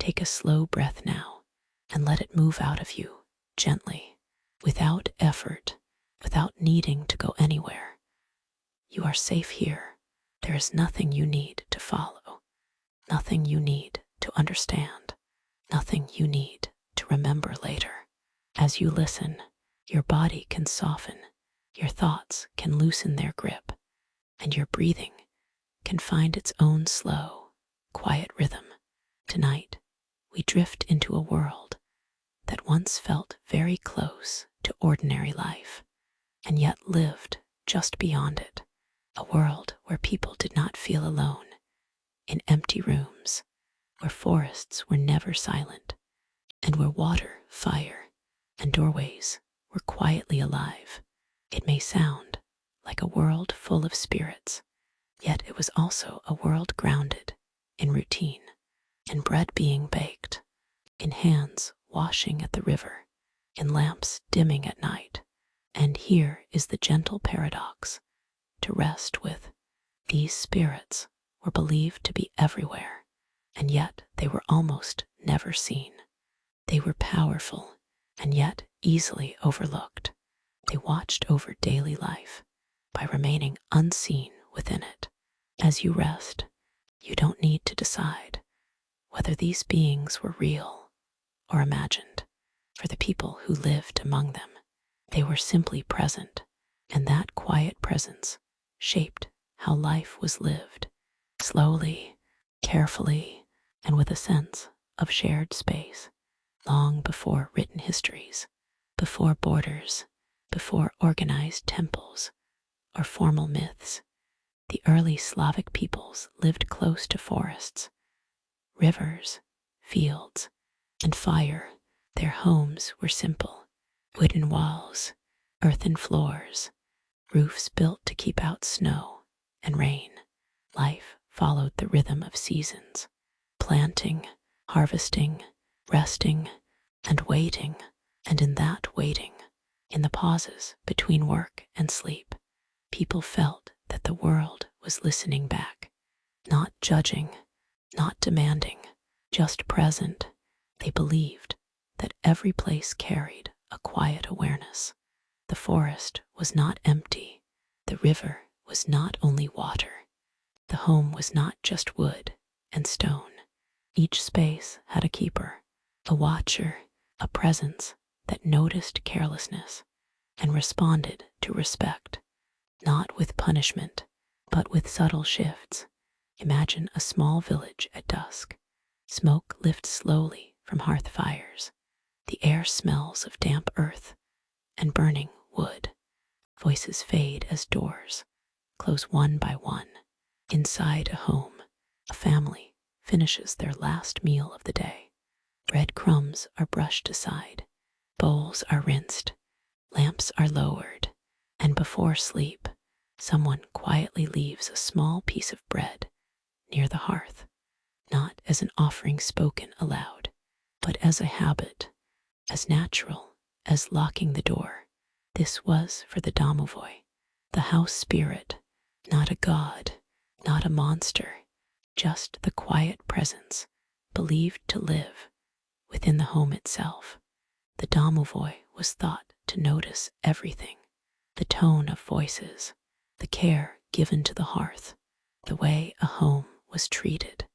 Take a slow breath now and let it move out of you gently, without effort, without needing to go anywhere. You are safe here. There is nothing you need to follow, nothing you need to understand, nothing you need to remember later. As you listen, your body can soften, your thoughts can loosen their grip, and your breathing can find its own slow, quiet rhythm. Tonight, we drift into a world that once felt very close to ordinary life, and yet lived just beyond it. A world where people did not feel alone, in empty rooms, where forests were never silent, and where water, fire, and doorways were quietly alive. It may sound like a world full of spirits, yet it was also a world grounded in routine, in bread being baked, in hands washing at the river, in lamps dimming at night. And here is the gentle paradox to rest with. These spirits were believed to be everywhere, and yet they were almost never seen. They were powerful, and yet easily overlooked. They watched over daily life by remaining unseen within it. As you rest, you don't need to decide whether these beings were real or imagined. For the people who lived among them, they were simply present, and that quiet presence shaped how life was lived, slowly, carefully, and with a sense of shared space. Long before written histories, before borders, before organized temples or formal myths, the early Slavic peoples lived close to forests, rivers, fields, and fire. Their homes were simple: wooden walls, earthen floors, roofs built to keep out snow and rain. Life followed the rhythm of seasons: planting, harvesting, resting, and waiting. And in that waiting, in the pauses between work and sleep, people felt that the world was listening back, not judging, not demanding, just present. They believed that every place carried a quiet awareness. The forest was not empty. The river was not only water. The home was not just wood and stone. Each space had a keeper, a watcher, a presence that noticed carelessness and responded to respect, not with punishment, but with subtle shifts. Imagine a small village at dusk. Smoke lifts slowly from hearth fires. The air smells of damp earth and burning wood. Voices fade as doors close one by one. Inside a home, a family finishes their last meal of the day. Bread crumbs are brushed aside, bowls are rinsed, lamps are lowered, and before sleep, someone quietly leaves a small piece of bread near the hearth, not as an offering spoken aloud, but as a habit, as natural as locking the door. This was for the domovoi, the house spirit, not a god, not a monster, just the quiet presence believed to live within the home itself. The domovoi was thought to notice everything: the tone of voices, the care given to the hearth, the way a home was treated.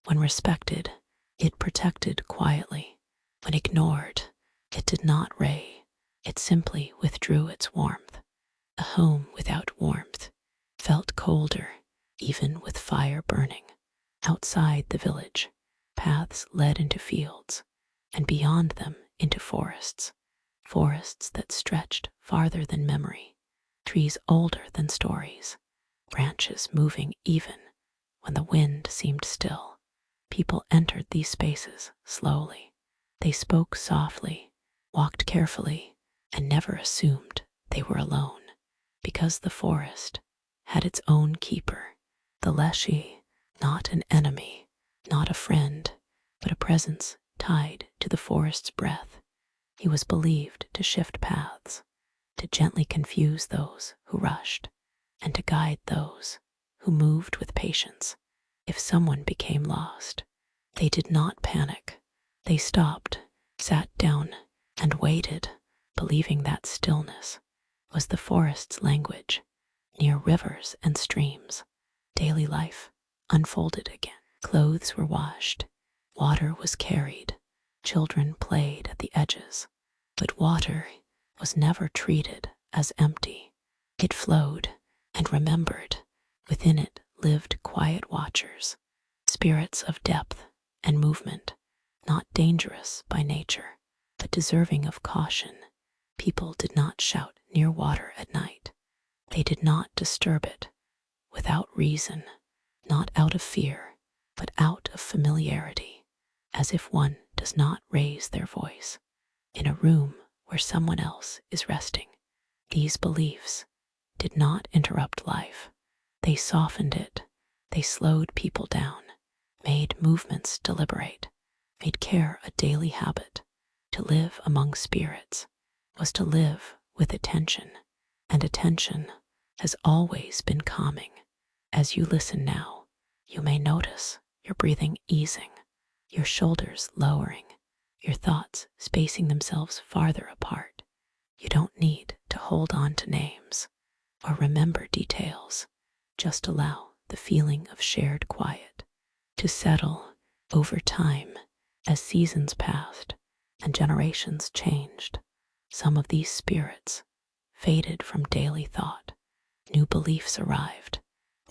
When respected, it protected quietly. When ignored, it did not ray. It simply withdrew its warmth. A home without warmth felt colder, even with fire burning. Outside the village, paths led into fields, and beyond them into forests. Forests that stretched farther than memory, trees older than stories, branches moving even when the wind seemed still. People entered these spaces slowly. They spoke softly, walked carefully, and never assumed they were alone, because the forest had its own keeper, the leshy, not an enemy, not a friend, but a presence tied to the forest's breath. He was believed to shift paths, to gently confuse those who rushed, and to guide those who moved with patience. If someone became lost, they did not panic. They stopped, sat down, and waited, believing that stillness was the forest's language. Near rivers and streams, daily life unfolded again. Clothes were washed, water was carried, children played at the edges. But water was never treated as empty. It flowed and remembered. Within it lived quiet watchers, spirits of depth and movement, not dangerous by nature, but deserving of caution. People did not shout near water at night. They did not disturb it without reason, not out of fear, but out of familiarity, as if one does not raise their voice in a room where someone else is resting. These beliefs did not interrupt life. They softened it. They slowed people down, made movements deliberate, made care a daily habit. To live among spirits was to live with attention, and attention has always been calming. As you listen now, you may notice your breathing easing, your shoulders lowering, your thoughts spacing themselves farther apart. You don't need to hold on to names or remember details. Just allow the feeling of shared quiet to settle over time. As seasons passed and generations changed, some of these spirits faded from daily thought. New beliefs arrived,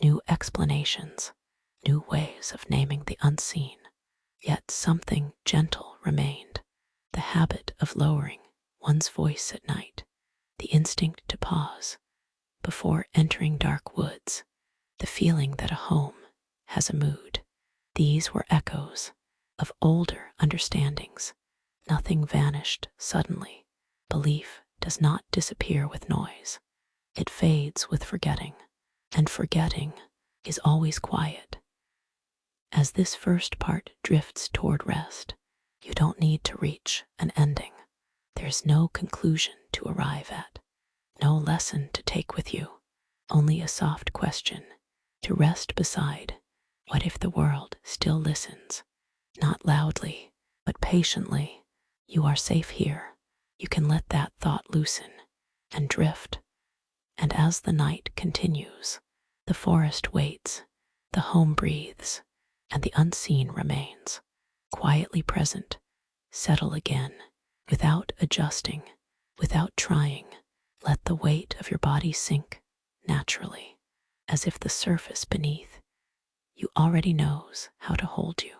new explanations, new ways of naming the unseen. Yet something gentle remained, the habit of lowering one's voice at night, the instinct to pause before entering dark woods, the feeling that a home has a mood. These were echoes of older understandings. Nothing vanished suddenly. Belief does not disappear with noise. It fades with forgetting, and forgetting is always quiet. As this first part drifts toward rest, you don't need to reach an ending. There's no conclusion to arrive at, no lesson to take with you, only a soft question to rest beside. What if the world still listens? Not loudly, but patiently. You are safe here. You can let that thought loosen and drift. And as the night continues, the forest waits, the home breathes, and the unseen remains, quietly present. Settle again, without adjusting, without trying. Let the weight of your body sink naturally, as if the surface beneath you already knows how to hold you.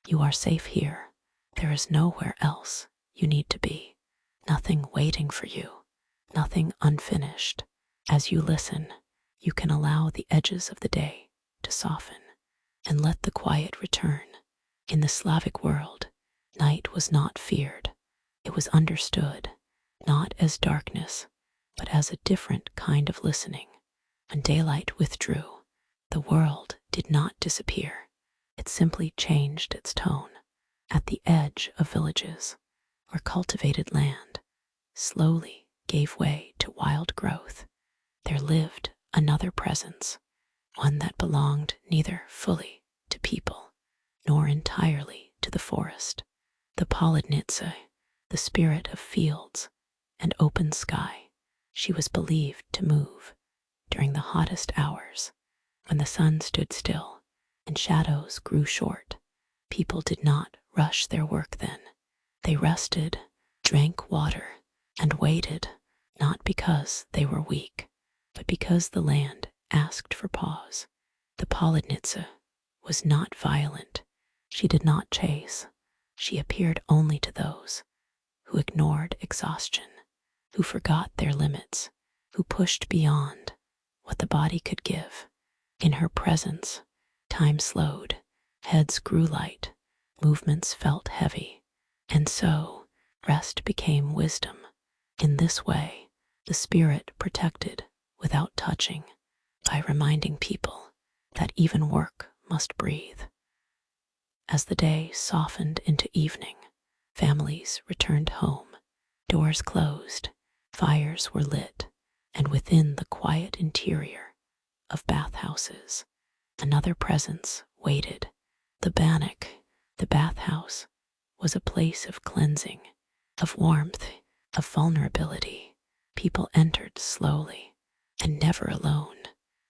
You are safe here. There is nowhere else you need to be. Nothing waiting for you, nothing unfinished. As you listen, you can allow the edges of the day to soften and let the quiet return. In the Slavic world, night was not feared. It was understood, not as darkness, but as a different kind of listening. When daylight withdrew, the world did not disappear. It simply changed its tone. At the edge of villages, where cultivated land slowly gave way to wild growth, there lived another presence, one that belonged neither fully to people nor entirely to the forest. The Polodnitsa, the spirit of fields and open sky. She was believed to move during the hottest hours, when the sun stood still and shadows grew short. People did not rush their work then. They rested, drank water, and waited, not because they were weak, but because the land asked for pause. The Polodnitsa was not violent. She did not chase. She appeared only to those who ignored exhaustion, who forgot their limits, who pushed beyond what the body could give. In her presence, time slowed, heads grew light, movements felt heavy, and so rest became wisdom. In this way, the spirit protected without touching, by reminding people that even work must breathe. As the day softened into evening, families returned home, doors closed, fires were lit, and within the quiet interior of bathhouses, another presence waited. The bannock, the bathhouse, was a place of cleansing, of warmth, of vulnerability. People entered slowly, and never alone.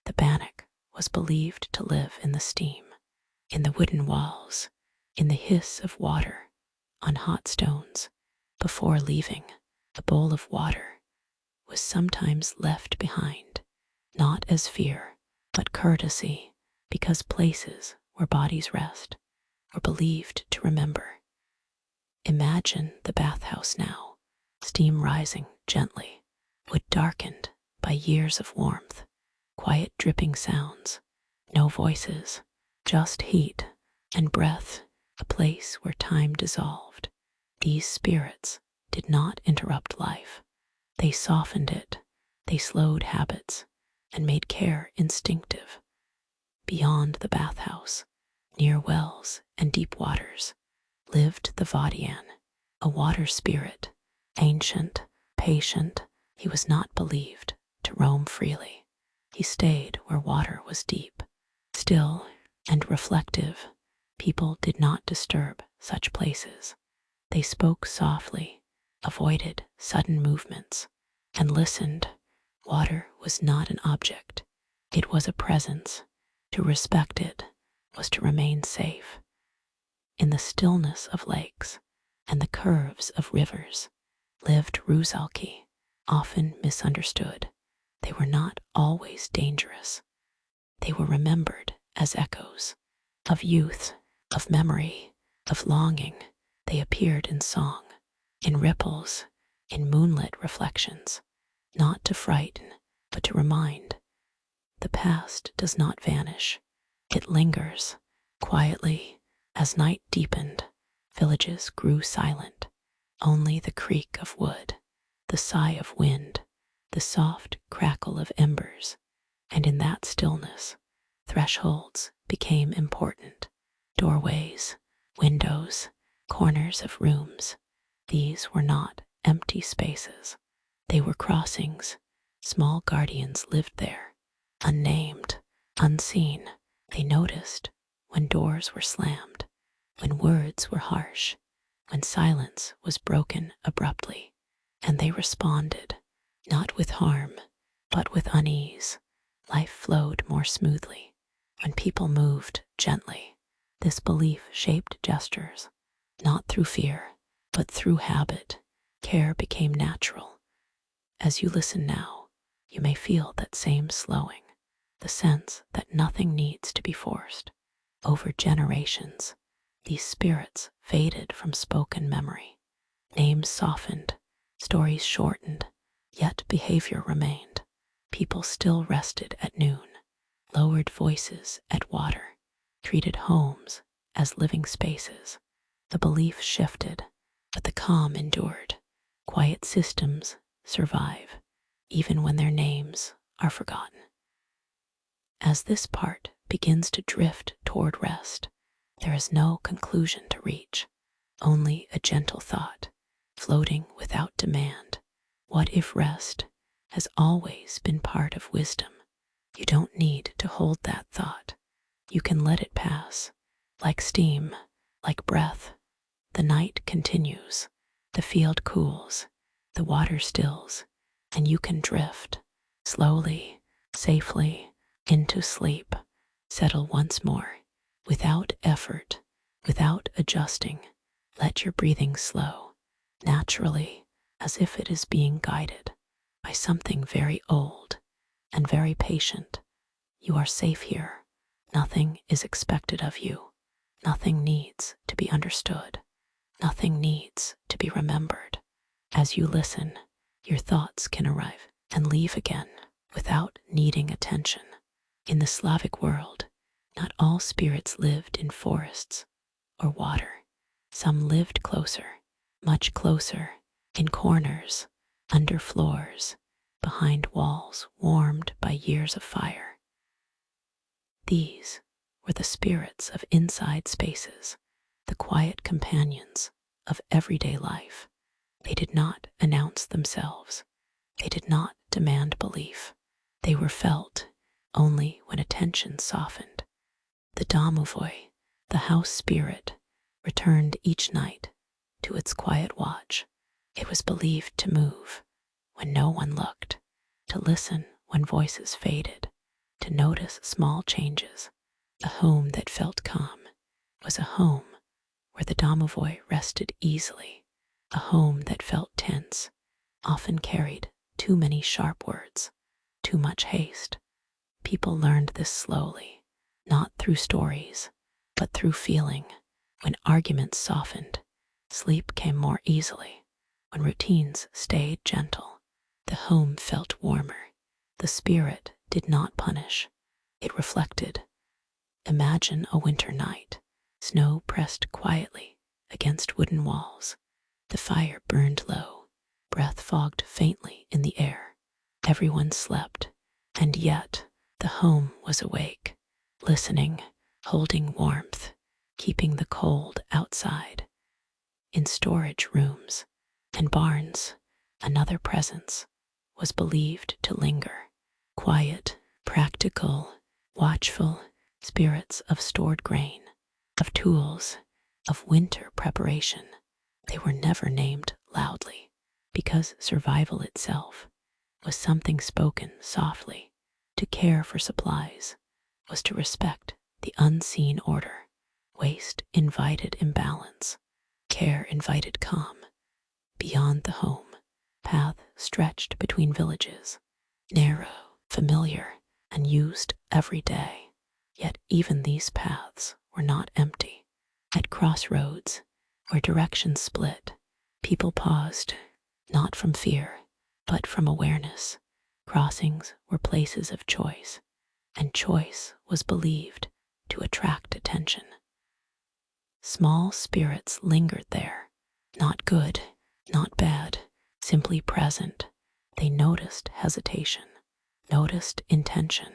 The bannock was believed to live in the steam, in the wooden walls, in the hiss of water on hot stones. Before leaving, a bowl of water was sometimes left behind, not as fear, but courtesy, because places where bodies rest were believed to remember. Imagine the bathhouse now, steam rising gently, wood darkened by years of warmth, quiet dripping sounds, no voices, just heat and breath, a place where time dissolved. These spirits did not interrupt life. They softened it, they slowed habits, and made care instinctive. Beyond the bathhouse, near wells and deep waters, lived the Vadian, a water spirit, ancient, patient. He was not believed to roam freely. He stayed where water was deep, still and reflective. People did not disturb such places. They spoke softly, avoided sudden movements, and listened. Water was not an object. It was a presence. To respect it was to remain safe. In the stillness of lakes and the curves of rivers lived Ruzalki, often misunderstood. They were not always dangerous. They were remembered as echoes of youth, of memory, of longing. They appeared in song, in ripples, in moonlit reflections, not to frighten, but to remind. The past does not vanish. It lingers, quietly. As night deepened, villages grew silent. Only the creak of wood, the sigh of wind, the soft crackle of embers. And in that stillness, thresholds became important. Doorways, windows, corners of rooms. These were not empty spaces. They were crossings. Small guardians lived there, unnamed, unseen. They noticed when doors were slammed, when words were harsh, when silence was broken abruptly, and they responded, not with harm, but with unease. Life flowed more smoothly when people moved gently. This belief shaped gestures, not through fear, but through habit. Care became natural. As you listen now, you may feel that same slowing, the sense that nothing needs to be forced. Over generations, these spirits faded from spoken memory. Names softened, stories shortened, yet behavior remained. People still rested at noon, lowered voices at water, treated homes as living spaces. The belief shifted, but the calm endured. Quiet systems survive, even when their names are forgotten. As this part begins to drift toward rest, there is no conclusion to reach, only a gentle thought, floating without demand. What if rest has always been part of wisdom? You don't need to hold that thought. You can let it pass, like steam, like breath. The night continues, the field cools, the water stills, and you can drift, slowly, safely, into sleep. Settle once more, without effort, without adjusting. Let your breathing slow, naturally, as if it is being guided by something very old and very patient. You are safe here. Nothing is expected of you. Nothing needs to be understood. Nothing needs to be remembered. As you listen, your thoughts can arrive and leave again without needing attention. In the Slavic world, not all spirits lived in forests or water. Some lived closer, much closer, in corners, under floors, behind walls warmed by years of fire. These were the spirits of inside spaces, the quiet companions of everyday life. They did not announce themselves. They did not demand belief. They were felt only when attention softened. The domovoi, the house spirit, returned each night to its quiet watch. It was believed to move when no one looked, to listen when voices faded, to notice small changes. A home that felt calm was a home where the domovoi rested easily. A home that felt tense often carried too many sharp words, too much haste. People learned this slowly, not through stories, but through feeling. When arguments softened, sleep came more easily. When routines stayed gentle, the home felt warmer. The spirit did not punish, it reflected. Imagine a winter night. Snow pressed quietly against wooden walls. The fire burned low, breath fogged faintly in the air. Everyone slept, and yet the home was awake, listening, holding warmth, keeping the cold outside. In storage rooms and barns, another presence was believed to linger. Quiet, practical, watchful spirits of stored grain, of tools, of winter preparation. They were never named loudly, because survival itself was something spoken softly. To care for supplies was to respect the unseen order. Waste invited imbalance. Care invited calm. Beyond the home, path stretched between villages, narrow, familiar, and used every day. Yet even these paths were not empty. At crossroads, where directions split, people paused, not from fear, but from awareness. Crossings were places of choice, and choice was believed to attract attention. Small spirits lingered there, not good, not bad, simply present. They noticed hesitation, noticed intention,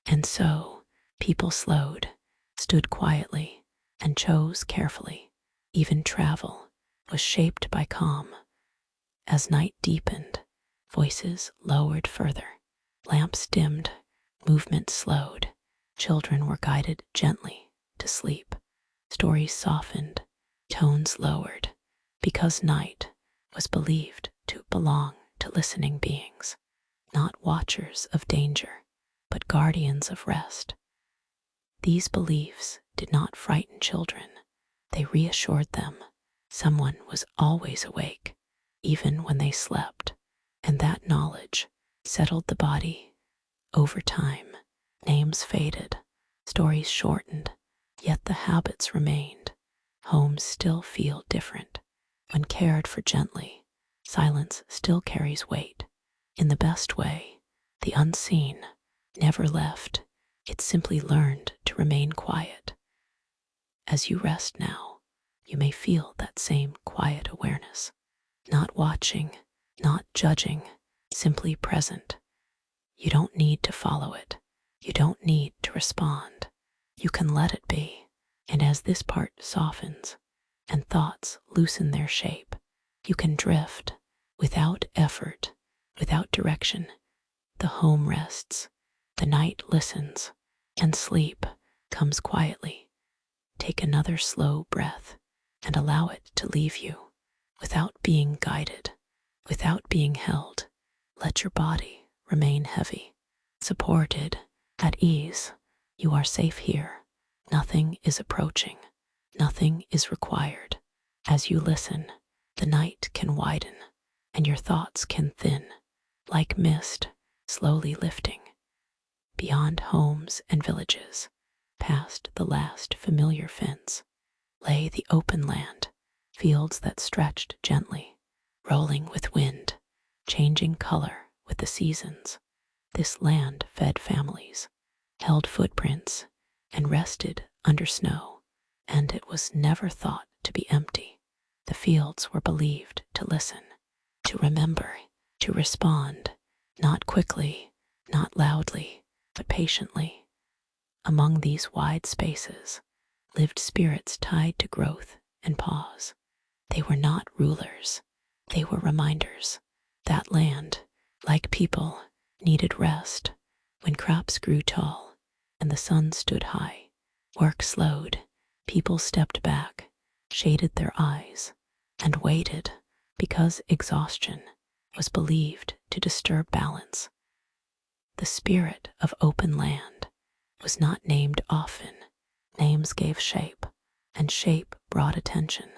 and so people slowed, stood quietly, and chose carefully. Even travel was shaped by calm. As night deepened, voices lowered further, lamps dimmed, movement slowed. Children were guided gently to sleep. Stories softened, tones lowered, because night was believed to belong to listening beings, not watchers of danger, but guardians of rest. These beliefs did not frighten children, they reassured them. Someone was always awake, even when they slept, and that knowledge settled the body. Over time, names faded, stories shortened, yet the habits remained. Homes still feel different when cared for gently. Silence still carries weight. In the best way, the unseen never left. It simply learned to remain quiet. As you rest now, you may feel that same quiet awareness, not watching, not judging, simply present. You don't need to follow it. You don't need to respond. You can let it be. And as this part softens and thoughts loosen their shape, you can drift without effort, without direction. The home rests, the night listens, and sleep comes quietly. Take another slow breath and allow it to leave you without being guided, without being held. Let your body remain heavy, supported, at ease. You are safe here. Nothing is approaching. Nothing is required. As you listen, the night can widen and your thoughts can thin, like mist slowly lifting. Beyond homes and villages, past the last familiar fence, lay the open land, fields that stretched gently, rolling with wind, changing color with the seasons. This land fed families, held footprints, and rested under snow, and it was never thought to be empty. The fields were believed to listen, to remember, to respond, not quickly, not loudly, but patiently. Among these wide spaces lived spirits tied to growth and pause. They were not rulers, they were reminders. That land, like people, needed rest. When crops grew tall and the sun stood high, work slowed, people stepped back, shaded their eyes. and waited because exhaustion was believed to disturb balance. The spirit of open land was not named often. Names gave shape, and shape brought attention.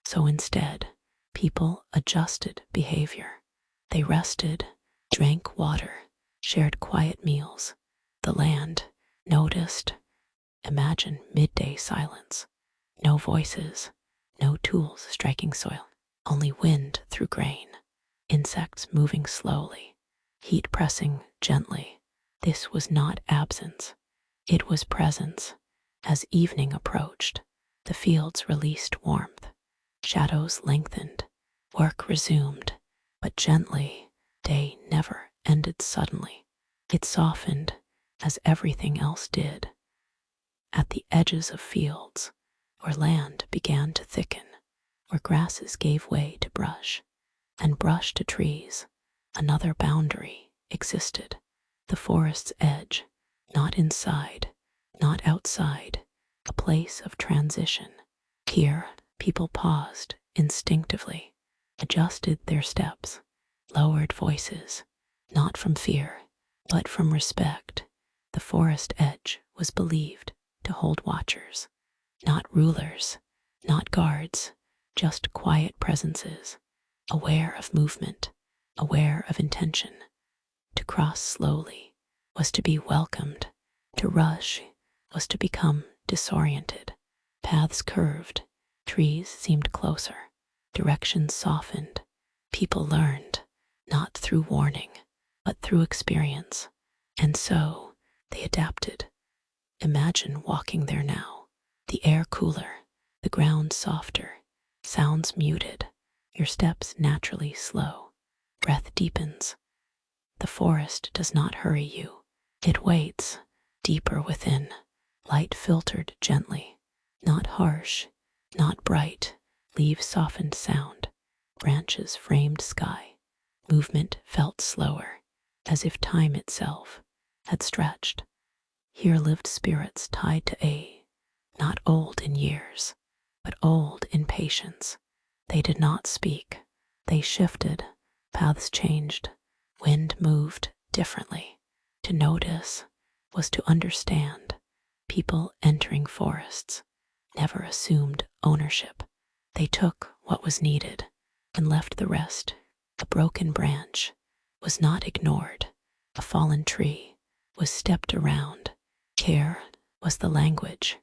So instead, people adjusted behavior. They rested, drank water, shared quiet meals. The land noticed. Imagine midday silence. No voices, no tools striking soil, only wind through grain, insects moving slowly, heat pressing gently. This was not absence, it was presence. As evening approached, the fields released warmth, shadows lengthened, work resumed, but gently. Day never ended suddenly. It softened as everything else did. At the edges of fields, where land began to thicken, where grasses gave way to brush, and brush to trees, another boundary existed. The forest's edge, not inside, not outside, a place of transition. Here, people paused instinctively, adjusted their steps, lowered voices, not from fear, but from respect. The forest edge was believed to hold watchers, not rulers, not guards, just quiet presences, aware of movement, aware of intention. To cross slowly was to be welcomed, to rush was to become disoriented. Paths curved, trees seemed closer, directions softened. People learned, not through warning, but through experience, and so they adapted. Imagine walking there now, the air cooler, the ground softer, sounds muted, your steps naturally slow, breath deepens. The forest does not hurry you, it waits, deeper within, light filtered gently, not harsh, not bright, leaves softened sound, branches framed sky, movement felt slower, as if time itself had stretched. Here lived spirits tied to not old in years, but old in patience. They did not speak, they shifted, paths changed, wind moved differently. To notice was to understand. People entering forests never assumed ownership. They took what was needed and left the rest. A broken branch was not ignored. A fallen tree was stepped around. Care was the language.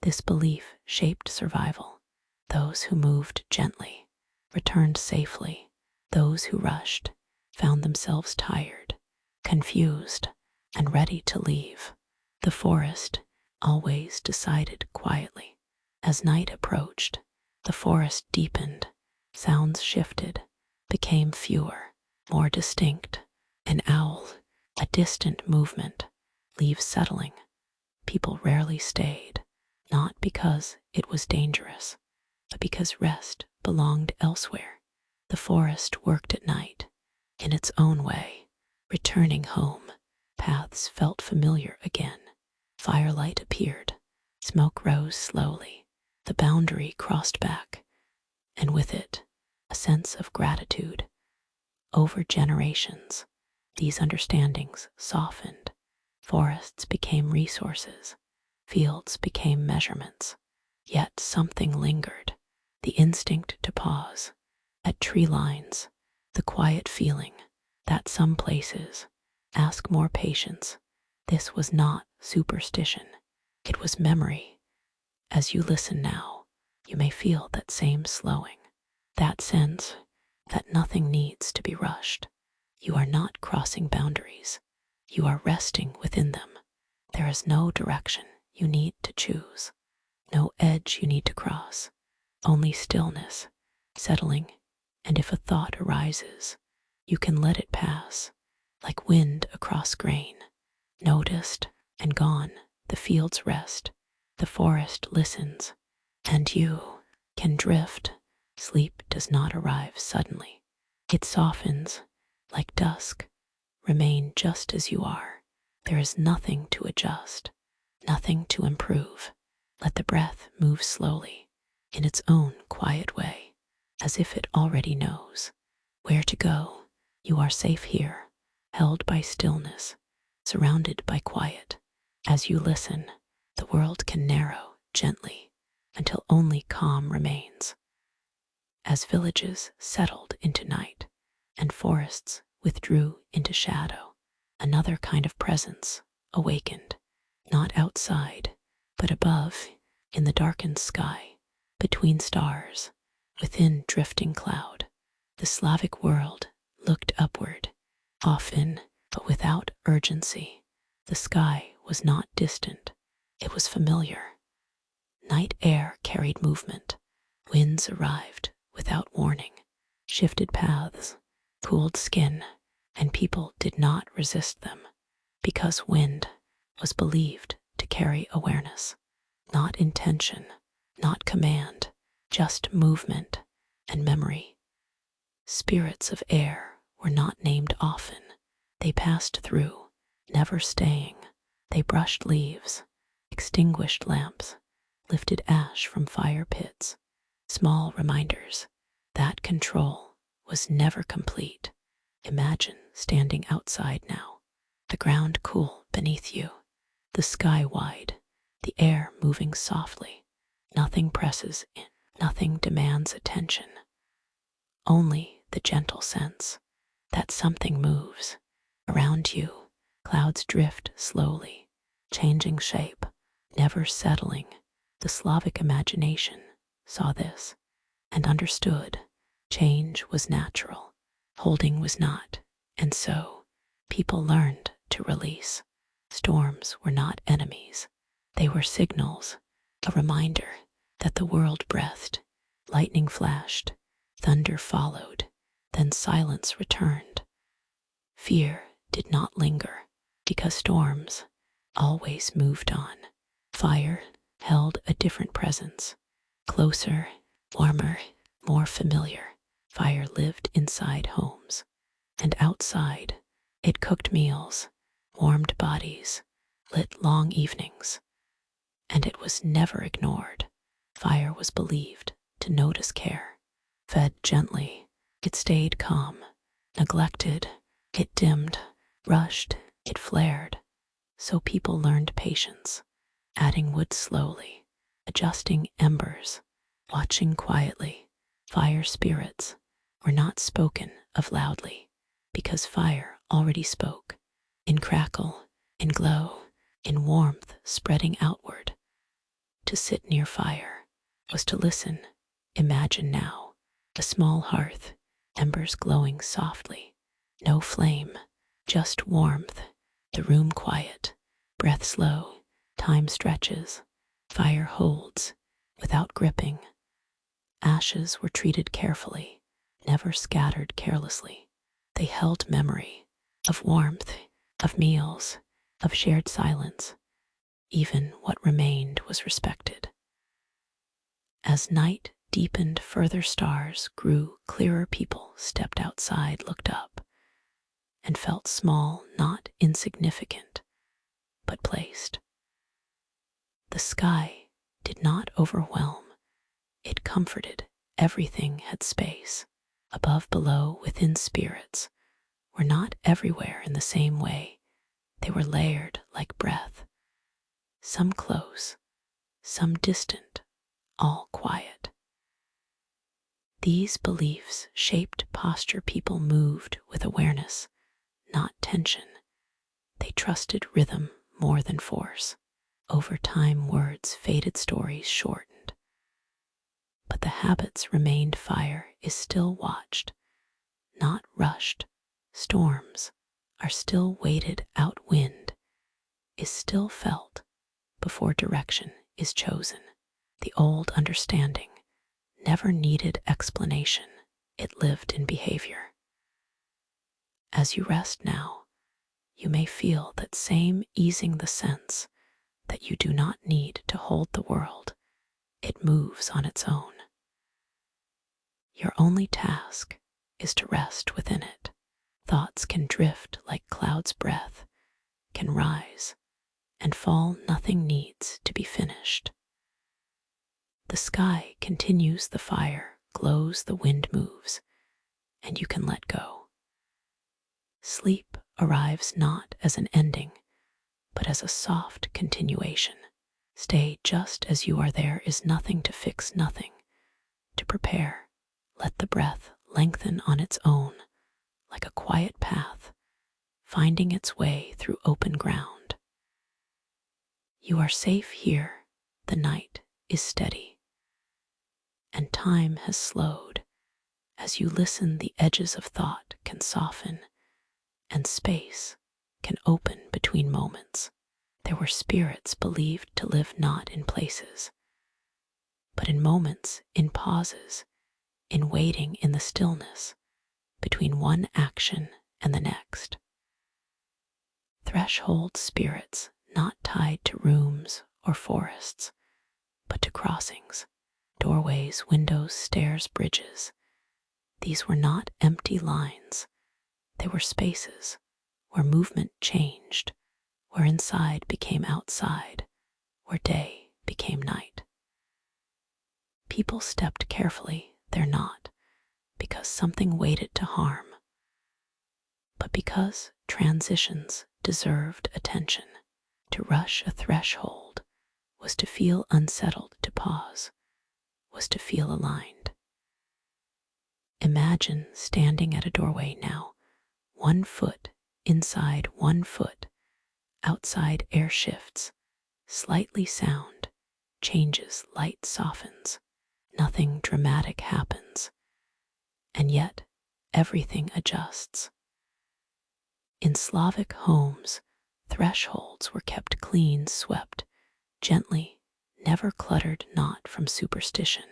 This belief shaped survival. Those who moved gently returned safely. Those who rushed found themselves tired, confused, and ready to leave. The forest always decided quietly. As night approached, the forest deepened, sounds shifted, became fewer, more distinct. An owl, a distant movement, leaves settling. People rarely stayed, not because it was dangerous, but because rest belonged elsewhere. The forest worked at night, in its own way. Returning home, paths felt familiar again. Firelight appeared, smoke rose slowly, the boundary crossed back, and with it, a sense of gratitude. Over generations, these understandings softened. Forests became resources, fields became measurements, yet something lingered, the instinct to pause, at tree lines, the quiet feeling that some places ask more patience. This was not superstition, it was memory. As you listen now, you may feel that same slowing, that sense that nothing needs to be rushed. You are not crossing boundaries, you are resting within them. There is no direction you need to choose, no edge you need to cross, only stillness, settling, and if a thought arises, you can let it pass, like wind across grain, noticed and gone. The fields rest, the forest listens, and you can drift. Sleep does not arrive suddenly. It softens, like dusk. Remain just as you are. There is nothing to adjust, nothing to improve. Let the breath move slowly, in its own quiet way. as if it already knows where to go. You are safe here, held by stillness, surrounded by quiet. As you listen, the world can narrow gently until only calm remains. As villages settled into night and forests withdrew into shadow, another kind of presence awakened, not outside, but above, in the darkened sky, between stars, within drifting cloud. The Slavic world looked upward, often, but without urgency. The sky was not distant, it was familiar. Night air carried movement. Winds arrived without warning, shifted paths, cooled skin, and people did not resist them, because wind was believed to carry awareness, not intention, not command, just movement and memory. Spirits of air were not named often. They passed through, never staying. They brushed leaves, extinguished lamps, lifted ash from fire pits, small reminders that control was never complete. Imagine standing outside now, the ground cool beneath you, the sky wide, the air moving softly. Nothing presses in, nothing demands attention. Only the gentle sense that something moves. Around you, clouds drift slowly, changing shape, never settling. The Slavic imagination saw this and understood change was natural, holding was not, and so people learned to release. Storms were not enemies, they were signals, a reminder that the world breathed. Lightning flashed, thunder followed, then silence returned. Fear did not linger, because storms always moved on. Fire held a different presence, closer, warmer, more familiar. Fire lived inside homes, and outside it cooked meals, warmed bodies, lit long evenings, and it was never ignored. Fire was believed to notice care, fed gently, it stayed calm, neglected, it dimmed, rushed, it flared. So people learned patience, adding wood slowly, adjusting embers, watching quietly. Fire spirits were not spoken of loudly, because fire already spoke, in crackle, in glow, in warmth spreading outward. To sit near fire was to listen. Imagine now, a small hearth, embers glowing softly, no flame, just warmth, the room quiet, breath slow, time stretches, fire holds, without gripping. Ashes were treated carefully, never scattered carelessly. They held memory of warmth, of meals, of shared silence. Even what remained was respected. As night deepened, further stars grew clearer. People stepped outside, looked up, and felt small, not insignificant, but placed. The sky did not overwhelm, it comforted. Everything had space. Above, below, within. Spirits were not everywhere in the same way. They were layered like breath, some close, some distant, all quiet. These beliefs shaped posture. People moved with awareness, not tension. They trusted rhythm more than force. Over time, words faded, stories shortened. But the habits remained. Fire is still watched, not rushed. Storms are still waited out. Wind is still felt before direction is chosen. The old understanding never needed explanation. It lived in behavior. As you rest now, you may feel that same easing, the sense that you do not need to hold the world. It moves on its own. Your only task is to rest within it. Thoughts can drift like clouds, breath can rise and fall. Nothing needs to be finished. The sky continues, the fire glows, the wind moves, and you can let go. Sleep arrives not as an ending, but as a soft continuation. Stay just as you are. There is nothing to fix, nothing to prepare. Let the breath lengthen on its own, like a quiet path, finding its way through open ground. You are safe here. The night is steady, and time has slowed. As you listen, the edges of thought can soften, and space can open between moments. There were spirits believed to live not in places, but in moments, in pauses, in waiting, in the stillness between one action and the next. Threshold spirits, not tied to rooms or forests, but to crossings, doorways, windows, stairs, bridges. These were not empty lines. They were spaces where movement changed, where inside became outside, where day became night. People stepped carefully, there not because something waited to harm, but because transitions deserved attention. To rush a threshold was to feel unsettled, to pause was to feel aligned. Imagine standing at a doorway now, 1 foot inside, 1 foot outside. Air shifts, slightly sound changes, light softens. Nothing dramatic happens, and yet everything adjusts. In Slavic homes, thresholds were kept clean, swept gently, never cluttered, not from superstition,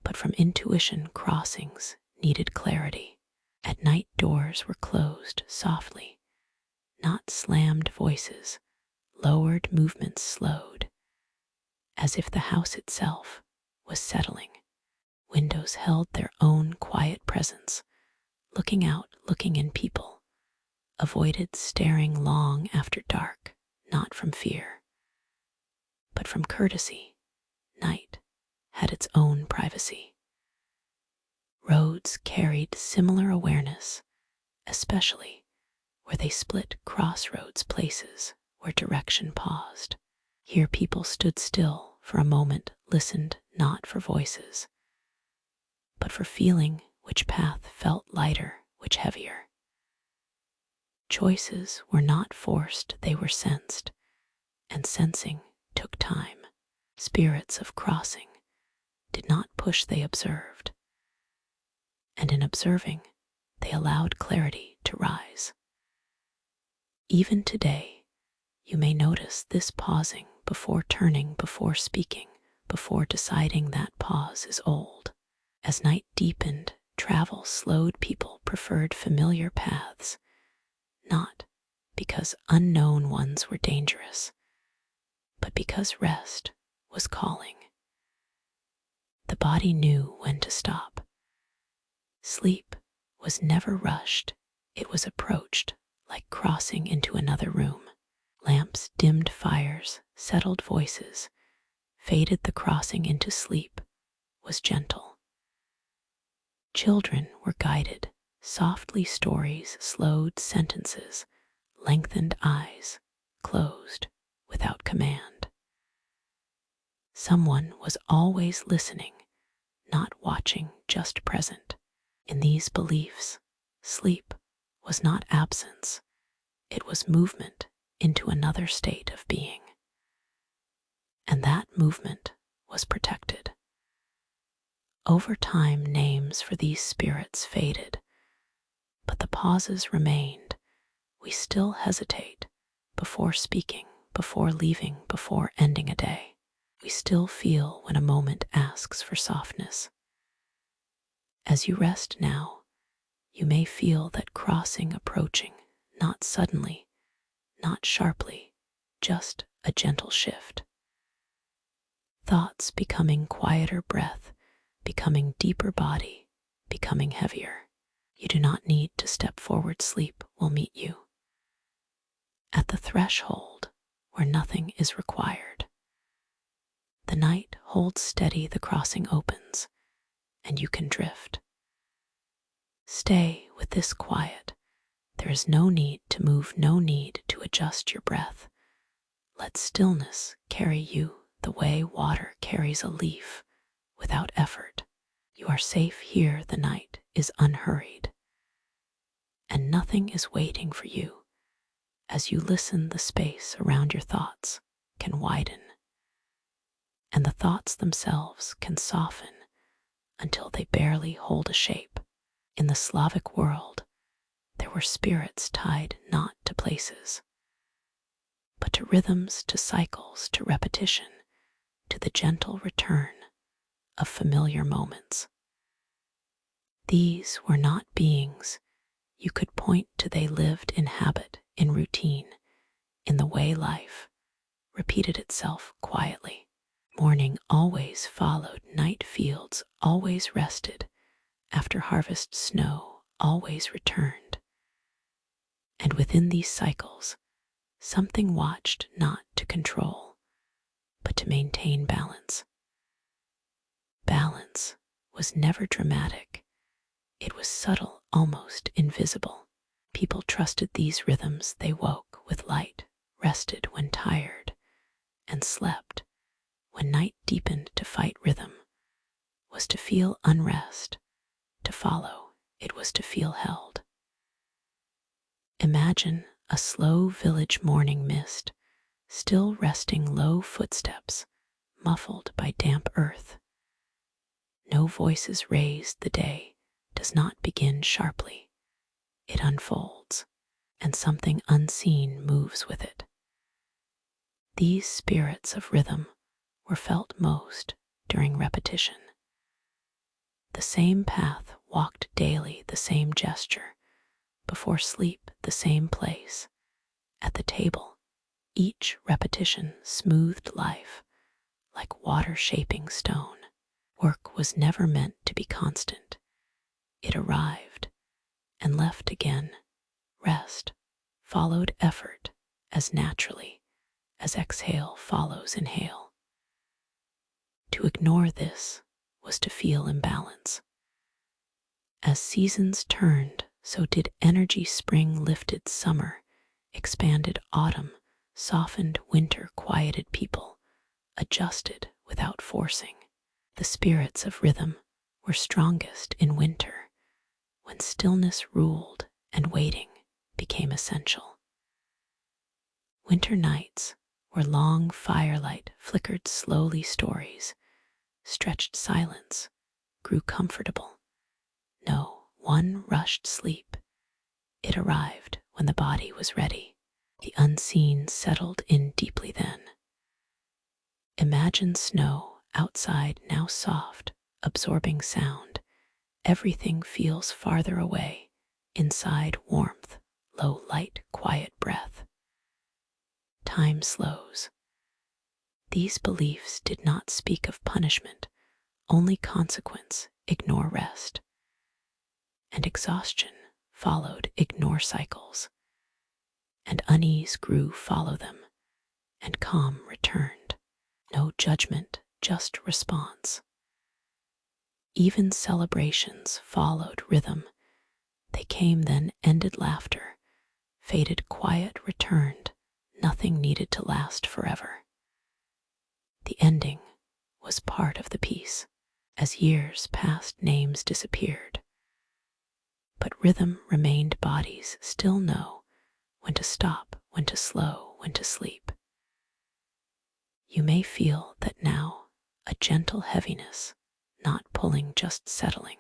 but from intuition. Crossings needed clarity. At night, doors were closed softly, not slammed. Voices lowered, movements slowed, as if the house itself was settling. Windows held their own quiet presence, looking out, looking in. People avoided staring long after dark, not from fear, but from courtesy. Night had its own privacy. Roads carried similar awareness, especially where they split. Crossroads, places where direction paused. Here people stood still for a moment, listened not for voices, but for feeling. Which path felt lighter, which heavier. Choices were not forced, they were sensed, and sensing took time. Spirits of crossing did not push, they observed, and in observing, they allowed clarity to rise. Even today, you may notice this pausing before turning, before speaking, before deciding. That pause is old. As night deepened, travel slowed. People preferred familiar paths, not because unknown ones were dangerous, but because rest was calling. The body knew when to stop. Sleep was never rushed, it was approached like crossing into another room. Lamps dimmed, fires settled, voices faded. The crossing into sleep was gentle. Children were guided softly. Stories slowed, sentences lengthened, eyes closed without command. Someone was always listening, not watching, just present. In these beliefs, sleep was not absence, it was movement into another state of being. And that movement was protected. Over time, names for these spirits faded, but the pauses remained. We still hesitate before speaking, before leaving, before ending a day. We still feel when a moment asks for softness. As you rest now, you may feel that crossing approaching, not suddenly, not sharply, just a gentle shift. Thoughts becoming quieter, breath becoming deeper, body becoming heavier. You do not need to step forward. Sleep will meet you at the threshold where nothing is required. The night holds steady, the crossing opens, and you can drift. Stay with this quiet. There is no need to move, no need to adjust your breath. Let stillness carry you the way water carries a leaf, without effort. You are safe here, the night is unhurried, and nothing is waiting for you. As you listen, the space around your thoughts can widen, and the thoughts themselves can soften until they barely hold a shape. In the Slavic world, there were spirits tied not to places, but to rhythms, to cycles, to repetition, to the gentle return of familiar moments. These were not beings you could point to. They lived in habit, in routine, in the way life repeated itself quietly. Morning always followed night, fields always rested after harvest, snow always returned. And within these cycles, something watched, not to control, but to maintain balance. Balance was never dramatic. It was subtle, almost invisible. People trusted these rhythms. They woke with light, rested when tired, and slept when night deepened. To fight rhythm was to feel unrest. To follow it was to feel held. Imagine a slow village morning mist, still resting, low footsteps muffled by damp earth. No voices raised. The day does not begin sharply. It unfolds, and something unseen moves with it. These spirits of rhythm were felt most during repetition. The same path walked daily, the same gesture. Before sleep, the same place. At the table, each repetition smoothed life, like water shaping stone. Work was never meant to be constant. It arrived and left again. Rest followed effort as naturally as exhale follows inhale. To ignore this was to feel imbalance. As seasons turned, so did energy. Spring lifted, summer expanded, autumn softened, winter quieted. People adjusted without forcing. The spirits of rhythm were strongest in winter, when stillness ruled and waiting became essential. Winter nights where long firelight flickered slowly, stories stretched, silence grew comfortable. No one rushed sleep. It arrived when the body was ready. The unseen settled in deeply then. Imagine snow outside, now soft, absorbing sound. Everything feels farther away. Inside, warmth, low light, quiet breath. Time slows. These beliefs did not speak of punishment, only consequence. Ignore rest. And exhaustion followed. Ignore cycles. And unease grew. Follow them. And calm returned. No judgment, just response. Even celebrations followed rhythm. They came, then ended. Laughter faded, quiet returned. Nothing needed to last forever. The ending was part of the piece. As years passed, names disappeared. But rhythm remained. Bodies still know when to stop, when to slow, when to sleep. You may feel that now, a gentle heaviness, not pulling, just settling.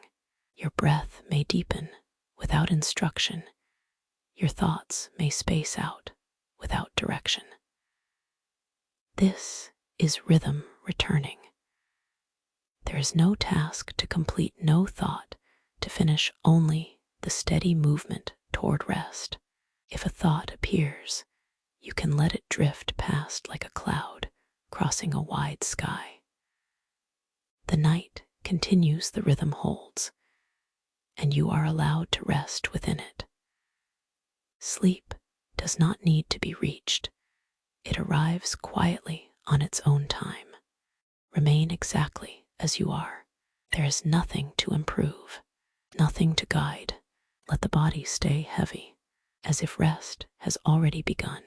Your breath may deepen without instruction. Your thoughts may space out without direction. This is rhythm returning. There is no task to complete, no thought to finish, only the steady movement toward rest. If a thought appears, you can let it drift past like a cloud crossing a wide sky. The night continues, the rhythm holds, and you are allowed to rest within it. Sleep does not need to be reached. It arrives quietly on its own time. Remain exactly as you are. There is nothing to improve, nothing to guide. Let the body stay heavy, as if rest has already begun,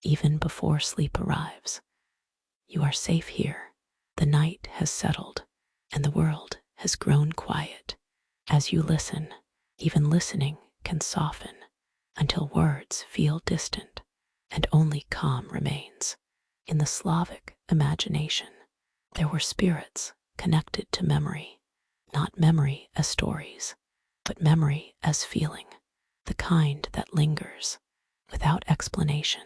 even before sleep arrives. You are safe here. The night has settled, and the world has grown quiet. As you listen, even listening can soften until words feel distant and only calm remains. In the Slavic imagination, there were spirits connected to memory, not memory as stories, but memory as feeling, the kind that lingers without explanation.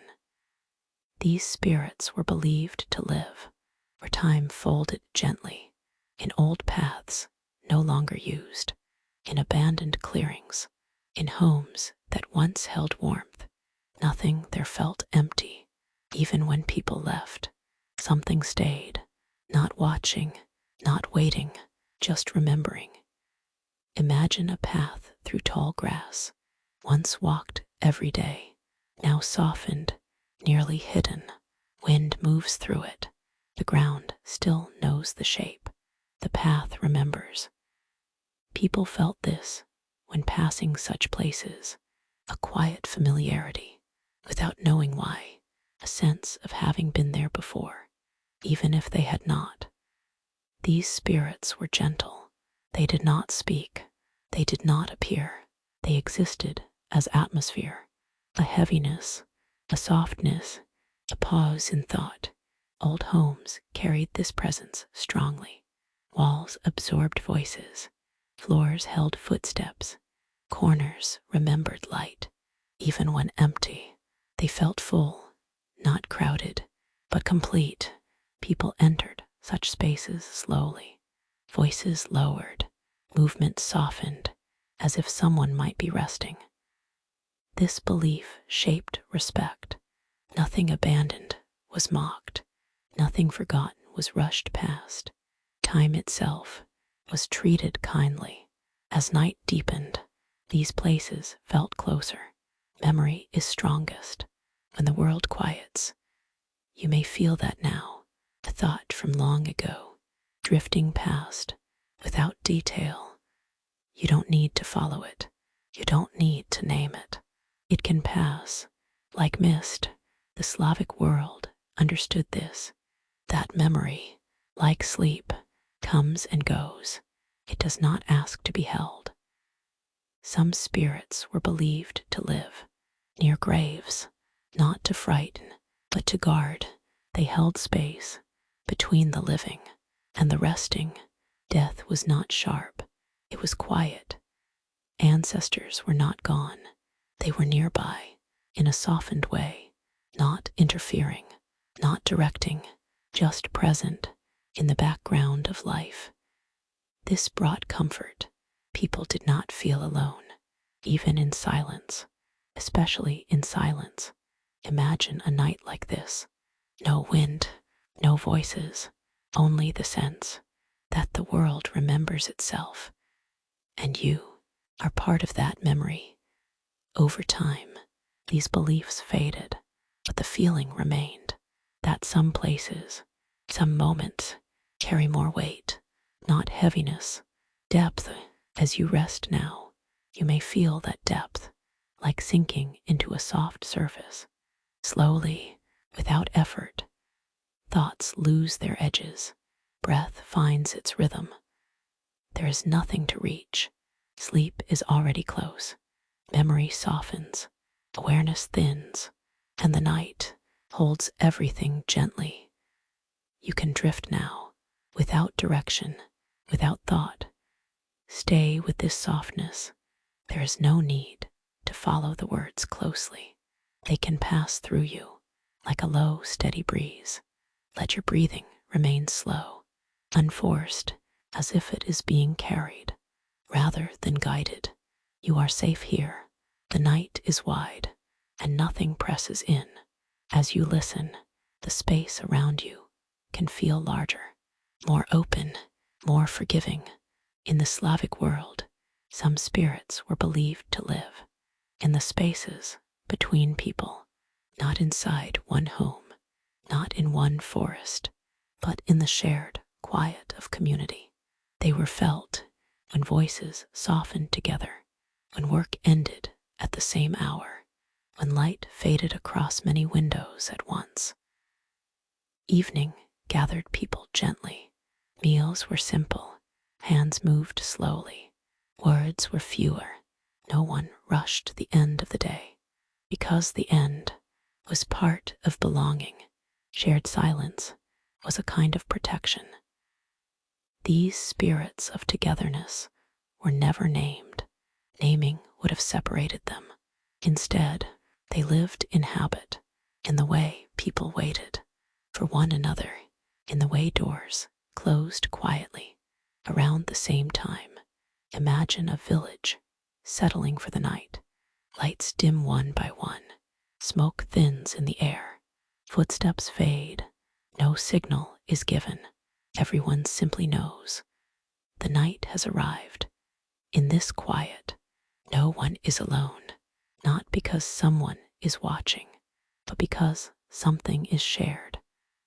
These spirits were believed to live where time folded gently, in old paths no longer used, in abandoned clearings, in homes that once held warmth. Nothing there felt empty, even when people left. Something stayed, not watching, not waiting, just remembering. Imagine a path through tall grass, once walked every day, now softened, nearly hidden. Wind moves through it. The ground still knows the shape. The path remembers. People felt this when passing such places, a quiet familiarity, without knowing why, a sense of having been there before, even if they had not. These spirits were gentle. They did not speak. They did not appear. They existed as atmosphere, a heaviness, a softness, a pause in thought. Old homes carried this presence strongly. Walls absorbed voices. Floors held footsteps. Corners remembered light. Even when empty, they felt full, not crowded, but complete. People entered such spaces slowly. Voices lowered. Movement softened, as if someone might be resting. This belief shaped respect. Nothing abandoned was mocked. Nothing forgotten was rushed past. Time itself was treated kindly. As night deepened, these places felt closer. Memory is strongest when the world quiets. You may feel that now, a thought from long ago, drifting past, without detail. You don't need to follow it. You don't need to name it. It can pass, like mist. The Slavic world understood this, that memory, like sleep, comes and goes. It does not ask to be held. Some spirits were believed to live near graves, not to frighten, but to guard. They held space between the living and the resting. Death was not sharp. It was quiet. Ancestors were not gone. They were nearby, in a softened way, not interfering, not directing, just present in the background of life. This brought comfort. People did not feel alone, even in silence, especially in silence. Imagine a night like this. No wind, no voices, only the sense that the world remembers itself, and you are part of that memory. Over time, these beliefs faded, but the feeling remained that some places, some moments carry more weight, not heaviness, depth. As you rest now, you may feel that depth, like sinking into a soft surface. Slowly, without effort, thoughts lose their edges. Breath finds its rhythm. There is nothing to reach. Sleep is already close. Memory softens. Awareness thins. And the night holds everything gently. You can drift now, without direction, without thought. Stay with this softness. There is no need to follow the words closely. They can pass through you like a low, steady breeze. Let your breathing remain slow, unforced, as if it is being carried rather than guided. You are safe here. The night is wide, and nothing presses in. As you listen, the space around you can feel larger, more open, more forgiving. In the Slavic world, some spirits were believed to live in the spaces between people, not inside one home, not in one forest, but in the shared quiet of community. They were felt when voices softened together, when work ended at the same hour, when light faded across many windows at once. Evening gathered people gently. Meals were simple, hands moved slowly, words were fewer. No one rushed the end of the day, because the end was part of belonging. Shared silence was a kind of protection. These spirits of togetherness were never named. Naming would have separated them. Instead, they lived in habit, in the way people waited for one another, in the way doors closed quietly around the same time. Imagine a village settling for the night. Lights dim one by one. Smoke thins in the air. Footsteps fade. No signal is given. Everyone simply knows the night has arrived. In this quiet, no one is alone, not because someone is watching, but because something is shared.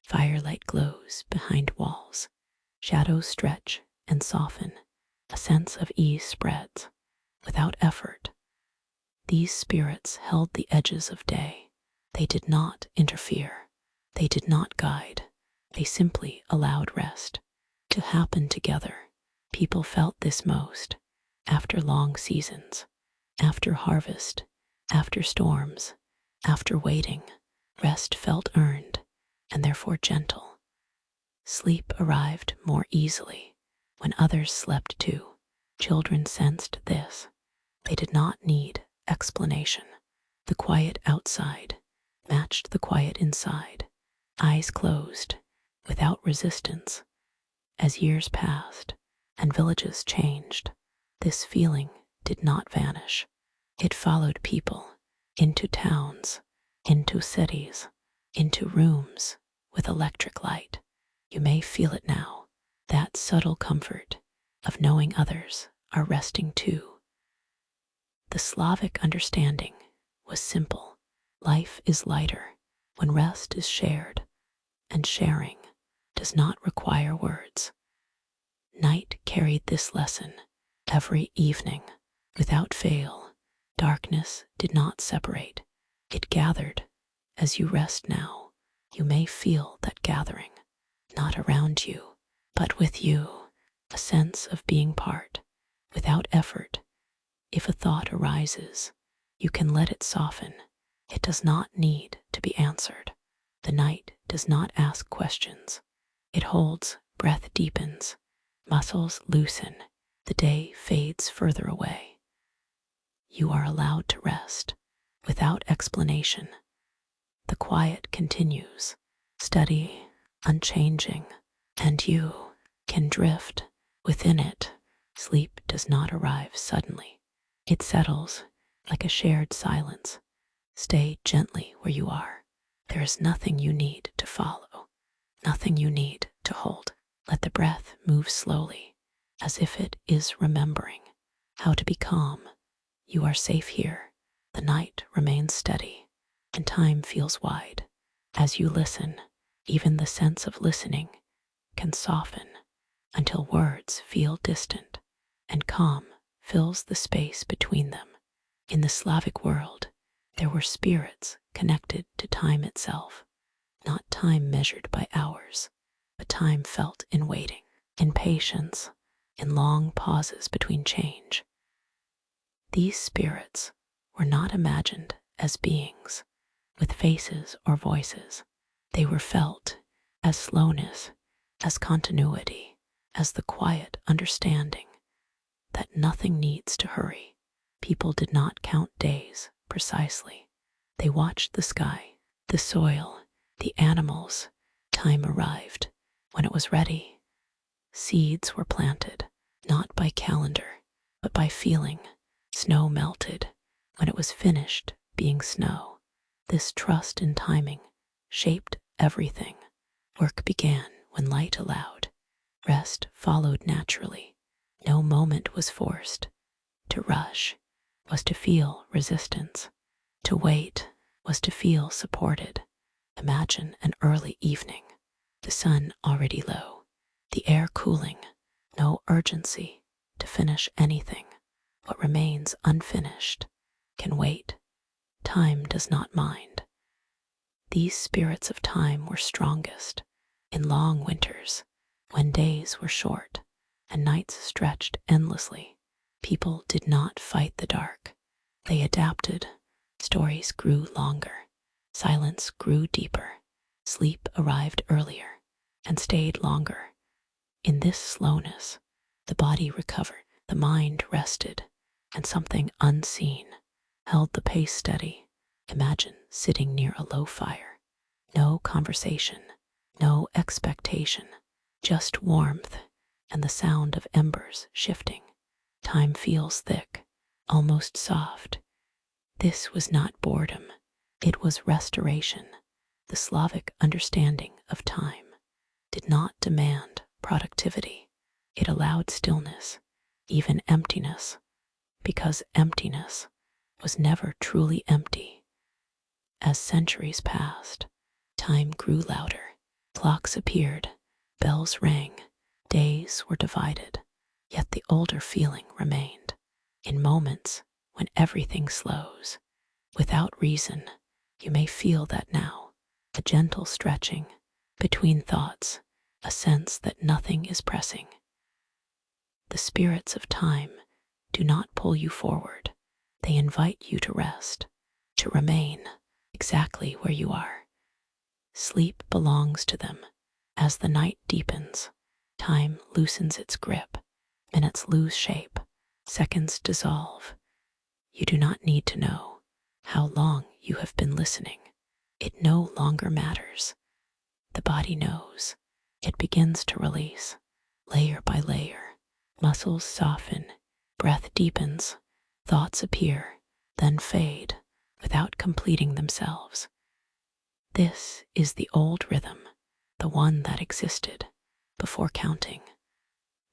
Firelight glows behind walls. Shadows stretch and soften. A sense of ease spreads. Without effort, these spirits held the edges of day. They did not interfere. They did not guide. They simply allowed rest to happen together. People felt this most after long seasons, after harvest, after storms, after waiting. Rest felt earned and therefore gentle. Sleep arrived more easily when others slept too. Children sensed this. They did not need explanation. The quiet outside matched the quiet inside. Eyes closed, without resistance. As years passed and villages changed, this feeling did not vanish. It followed people into towns, into cities, into rooms with electric light. You may feel it now, that subtle comfort of knowing others are resting too. The Slavic understanding was simple. Life is lighter when rest is shared, and sharing does not require words. Night carried this lesson every evening. Without fail, darkness did not separate. It gathered. As you rest now, you may feel that gathering, not around you, but with you, a sense of being part, without effort. If a thought arises, you can let it soften. It does not need to be answered. The night does not ask questions. It holds, breath deepens, muscles loosen, the day fades further away. You are allowed to rest without explanation. The quiet continues, steady, unchanging, and you can drift within it. Sleep does not arrive suddenly. It settles like a shared silence. Stay gently where you are. There is nothing you need to follow, nothing you need to hold. Let the breath move slowly, as if it is remembering how to be calm. You are safe here. The night remains steady, and time feels wide. As you listen, even the sense of listening can soften until words feel distant, and calm fills the space between them. In the Slavic world, there were spirits connected to time itself, not time measured by hours, but time felt in waiting, in patience, in long pauses between change. These spirits were not imagined as beings with faces or voices. They were felt as slowness, as continuity, as the quiet understanding that nothing needs to hurry. People did not count days precisely. They watched the sky, the soil, the animals. Time arrived when it was ready. Seeds were planted, not by calendar, but by feeling. Snow melted when it was finished being snow. This trust in timing shaped everything. Work began when light allowed. Rest followed naturally. No moment was forced. To rush was to feel resistance. To wait was to feel supported. Imagine an early evening, the sun already low, the air cooling, no urgency to finish anything. What remains unfinished can wait. Time does not mind. These spirits of time were strongest in long winters, when days were short and nights stretched endlessly. People did not fight the dark. They adapted. Stories grew longer. Silence grew deeper. Sleep arrived earlier and stayed longer. In this slowness, the body recovered, the mind rested, and something unseen held the pace steady. Imagine sitting near a low fire. No conversation, no expectation, just warmth and the sound of embers shifting. Time feels thick, almost soft. This was not boredom, it was restoration. The Slavic understanding of time did not demand productivity. It allowed stillness, even emptiness, because emptiness was never truly empty. As centuries passed, time grew louder. Clocks appeared, bells rang, days were divided, yet the older feeling remained. In moments when everything slows, without reason, you may feel that now, a gentle stretching between thoughts, a sense that nothing is pressing. The spirits of time do not pull you forward. They invite you to rest, to remain exactly where you are. Sleep belongs to them. As the night deepens, time loosens its grip. Minutes lose shape. Seconds dissolve. You do not need to know how long you have been listening. It no longer matters. The body knows. It begins to release, layer by layer. Muscles soften, breath deepens, thoughts appear, then fade without completing themselves. This is the old rhythm, the one that existed before counting.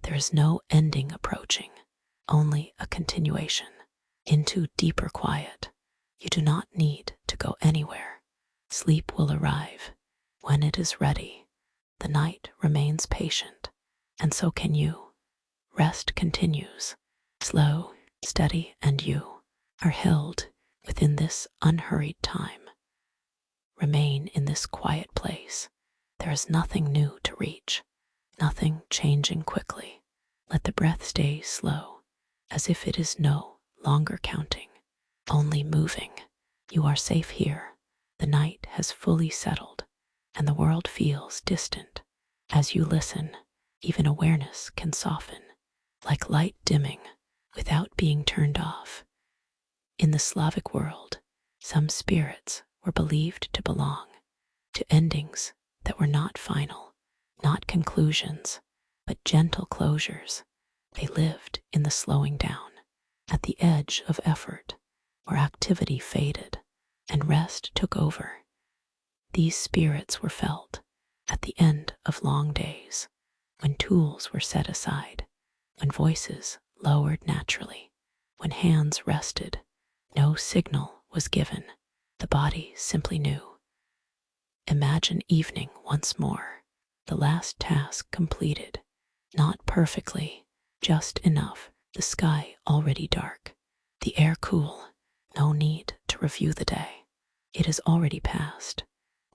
There is no ending approaching, only a continuation into deeper quiet. You do not need to go anywhere. Sleep will arrive when it is ready. The night remains patient, and so can you. Rest continues, slow, steady, and you are held within this unhurried time. Remain in this quiet place. There is nothing new to reach, nothing changing quickly. Let the breath stay slow, as if it is no longer counting, only moving. You are safe here. The night has fully settled, and the world feels distant. As you listen, even awareness can soften, like light dimming without being turned off. In the Slavic world, some spirits were believed to belong to endings that were not final, not conclusions, but gentle closures. They lived in the slowing down, at the edge of effort, where activity faded and rest took over. These spirits were felt at the end of long days, when tools were set aside, when voices lowered naturally, when hands rested, no signal was given, the body simply knew. Imagine evening once more, the last task completed, not perfectly, just enough, the sky already dark, the air cool, no need to review the day. It is already past.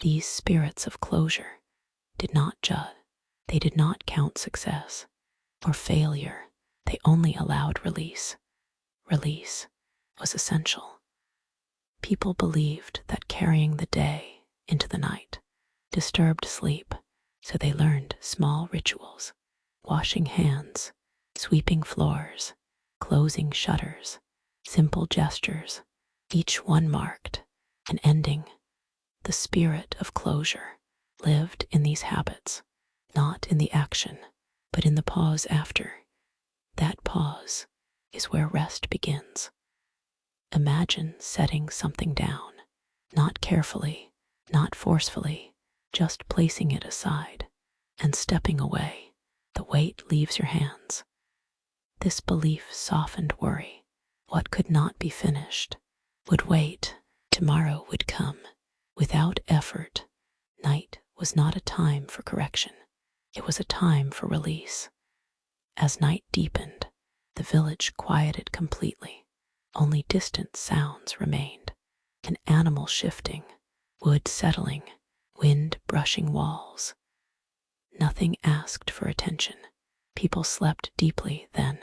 These spirits of closure did not judge. They did not count success or failure. They only allowed release. Release was essential. People believed that carrying the day into the night disturbed sleep, so they learned small rituals, washing hands, sweeping floors, closing shutters, simple gestures, each one marked an ending. The spirit of closure lived in these habits, not in the action, but in the pause after. That pause is where rest begins. Imagine setting something down, not carefully, not forcefully, just placing it aside and stepping away. The weight leaves your hands. This belief softened worry. What could not be finished would wait. Tomorrow would come without effort. Night was not a time for correction. It was a time for release. As night deepened, the village quieted completely. Only distant sounds remained, an animal shifting, wood settling, wind brushing walls. Nothing asked for attention. People slept deeply then,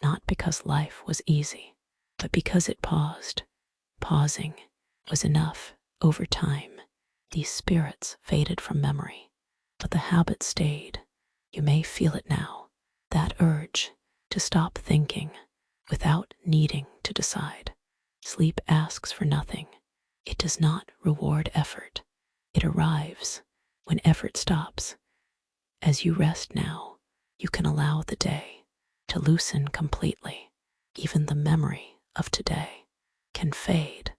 not because life was easy, but because it paused. Pausing was enough. Over time, these spirits faded from memory, but the habit stayed. You may feel it now, that urge to stop thinking without needing to decide. Sleep asks for nothing. It does not reward effort. It arrives when effort stops. As you rest now, you can allow the day to loosen completely. Even the memory of today can fade.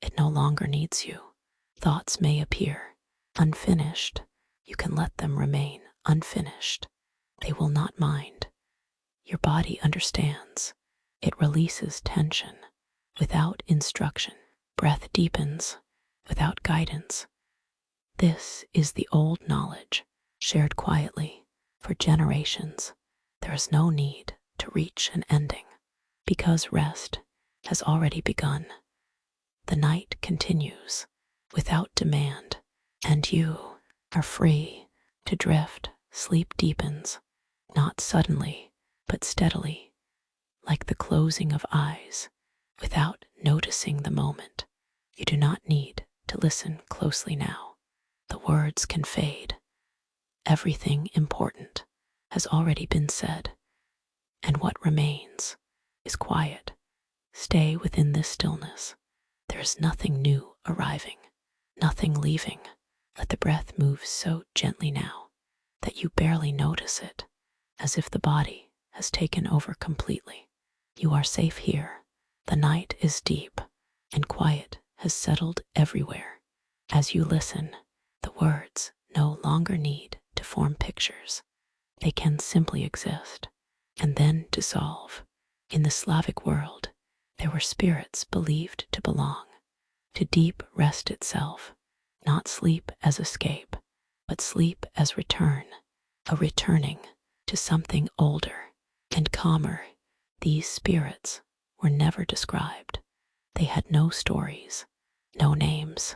It no longer needs you. Thoughts may appear unfinished. You can let them remain unfinished. They will not mind. Your body understands. It releases tension without instruction. Breath deepens without guidance. This is the old knowledge, shared quietly for generations. There is no need to reach an ending, because rest has already begun. The night continues without demand, and you are free to drift. Sleep deepens, not suddenly, but steadily, like the closing of eyes, without noticing the moment. You do not need to listen closely now. The words can fade. Everything important has already been said, and what remains is quiet. Stay within this stillness. There is nothing new arriving, nothing leaving. Let the breath move so gently now that you barely notice it, as if the body has taken over completely. You are safe here. The night is deep, and quiet has settled everywhere. As you listen, the words no longer need to form pictures. They can simply exist, and then dissolve. In the Slavic world, there were spirits believed to belong to deep rest itself, not sleep as escape, but sleep as return, a returning to something older and calmer. These spirits were never described. They had no stories, no names,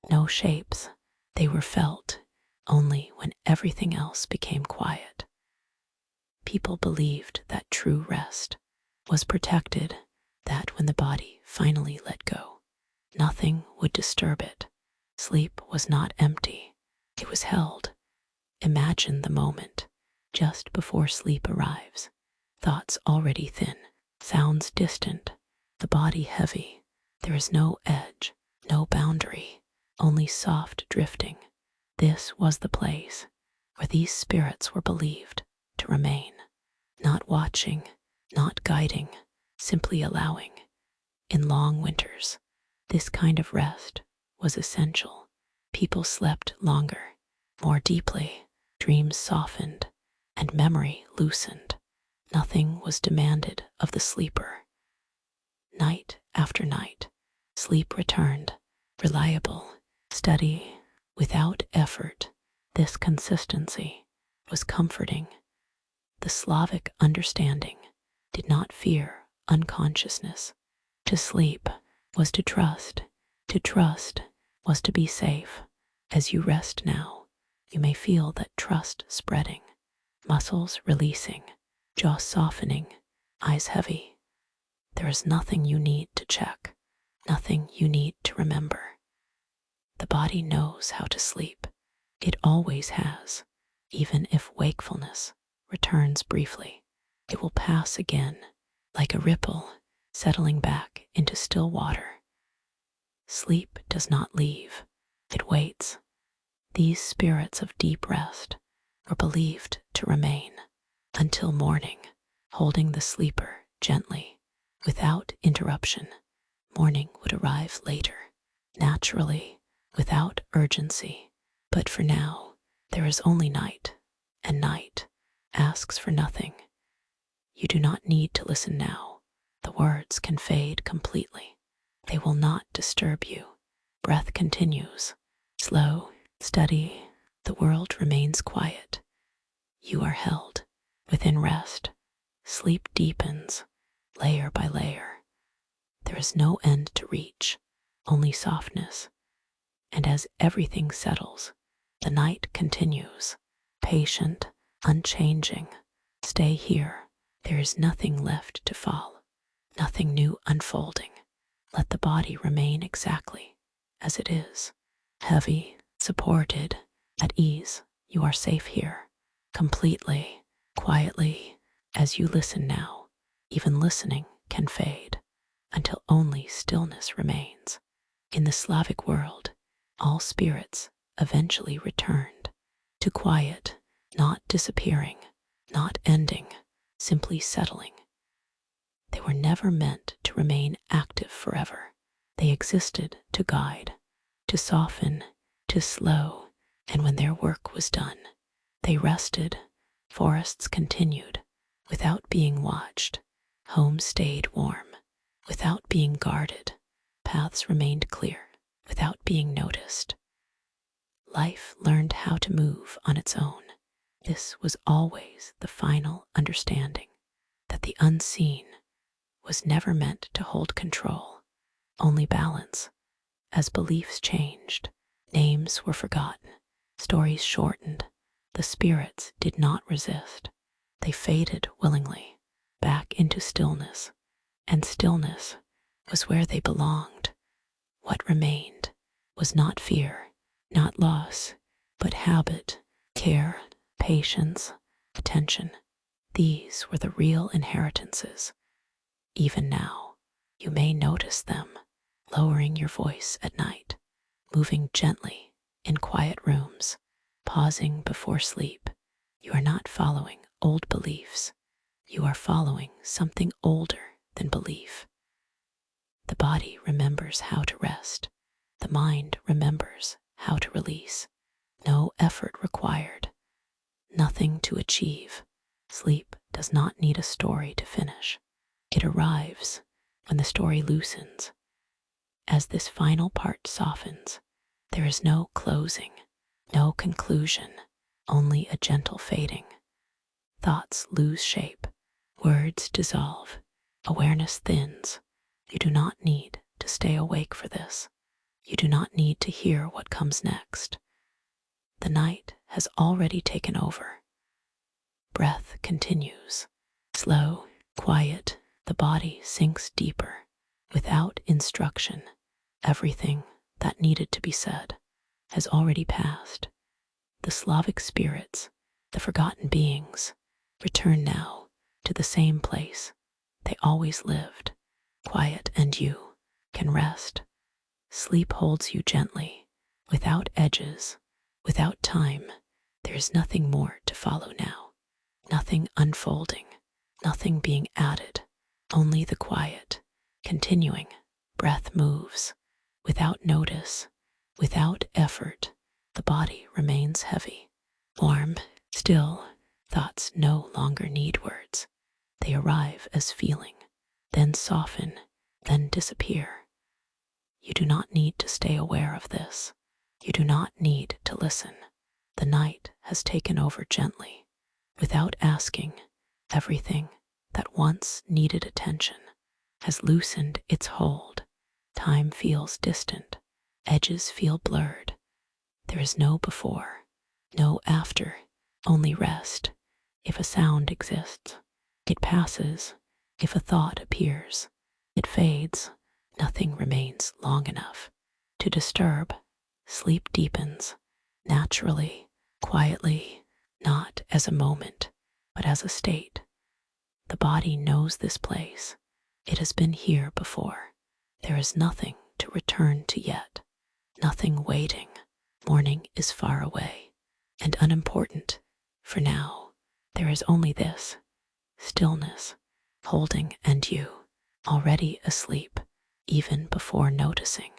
no shapes. They were felt only when everything else became quiet. People believed that true rest was protected, that when the body finally let go, nothing would disturb it. Sleep was not empty, it was held. Imagine the moment just before sleep arrives. Thoughts already thin, sounds distant, the body heavy. There is no edge, no boundary, only soft drifting. This was the place where these spirits were believed to remain, not watching, not guiding, simply allowing. In long winters, this kind of rest was essential. People slept longer, more deeply, dreams softened, and memory loosened. Nothing was demanded of the sleeper. Night after night, sleep returned, reliable, steady, without effort. This consistency was comforting. The Slavic understanding did not fear unconsciousness. To sleep was to trust. To trust was to be safe. As you rest now, you may feel that trust spreading, muscles releasing, jaw softening, eyes heavy. There is nothing you need to check, nothing you need to remember. The body knows how to sleep. It always has. Even if wakefulness returns briefly, it will pass again, like a ripple settling back into still water. Sleep does not leave. It waits. These spirits of deep rest were believed to remain until morning, holding the sleeper gently, without interruption. Morning would arrive later, naturally, without urgency. But for now, there is only night, and night asks for nothing. You do not need to listen now. The words can fade completely. They will not disturb you. Breath continues, slow, steady. The world remains quiet. You are held within rest, Sleep deepens, layer by layer. There is no end to reach, only softness. And as everything settles, the night continues, patient, unchanging. Stay here. There is nothing left to fall, nothing new unfolding. Let the body remain exactly as it is. Heavy, supported, at ease. You are safe here, completely, quietly. As you listen now, even listening can fade until only stillness remains. In the Slavic world, all spirits eventually returned to quiet, not disappearing, not ending, simply settling. They were never meant to remain active forever. They existed to guide, to soften, to slow, and when their work was done, they rested. Forests continued without being watched. Homes stayed warm without being guarded. Paths remained clear without being noticed. Life learned how to move on its own. This was always the final understanding, that the unseen was never meant to hold control, only balance. As beliefs changed, names were forgotten, stories shortened. The spirits did not resist. They faded willingly back into stillness, and stillness was where they belonged. What remained was not fear, not loss, but habit, care, patience, attention. These were the real inheritances. Even now, you may notice them, lowering your voice at night, moving gently in quiet rooms, pausing before sleep. You are not following old beliefs. You are following something older than belief. The body remembers how to rest. The mind remembers how to release. No effort required. Nothing to achieve. Sleep does not need a story to finish. It arrives when the story loosens. As this final part softens, there is no closing, no conclusion, only a gentle fading. Thoughts lose shape, words dissolve, awareness thins. You do not need to stay awake for this. You do not need to hear what comes next. The night has already taken over. Breath continues. Slow, quiet, the body sinks deeper. Without instruction, everything that needed to be said has already passed. The Slavic spirits, the forgotten beings, return now to the same place they always lived. Quiet, and you can rest. Sleep holds you gently, without edges, without time. There is nothing more to follow now. Nothing unfolding, nothing being added, only the quiet, continuing. Breath moves, without notice, without effort. The body remains heavy, warm, still. Thoughts no longer need words. They arrive as feeling, then soften, then disappear. You do not need to stay aware of this. You do not need to listen. The night has taken over gently, without asking. Everything that once needed attention has loosened its hold. Time feels distant. Edges feel blurred. There is no before, no after, only rest. If a sound exists, it passes. If a thought appears, it fades. Nothing remains long enough to disturb. Sleep deepens, naturally, quietly, not as a moment, but as a state. The body knows this place. It has been here before. There is nothing to return to yet, nothing waiting. Morning is far away and unimportant. For now, there is only this, stillness, holding, and you, already asleep, even before noticing.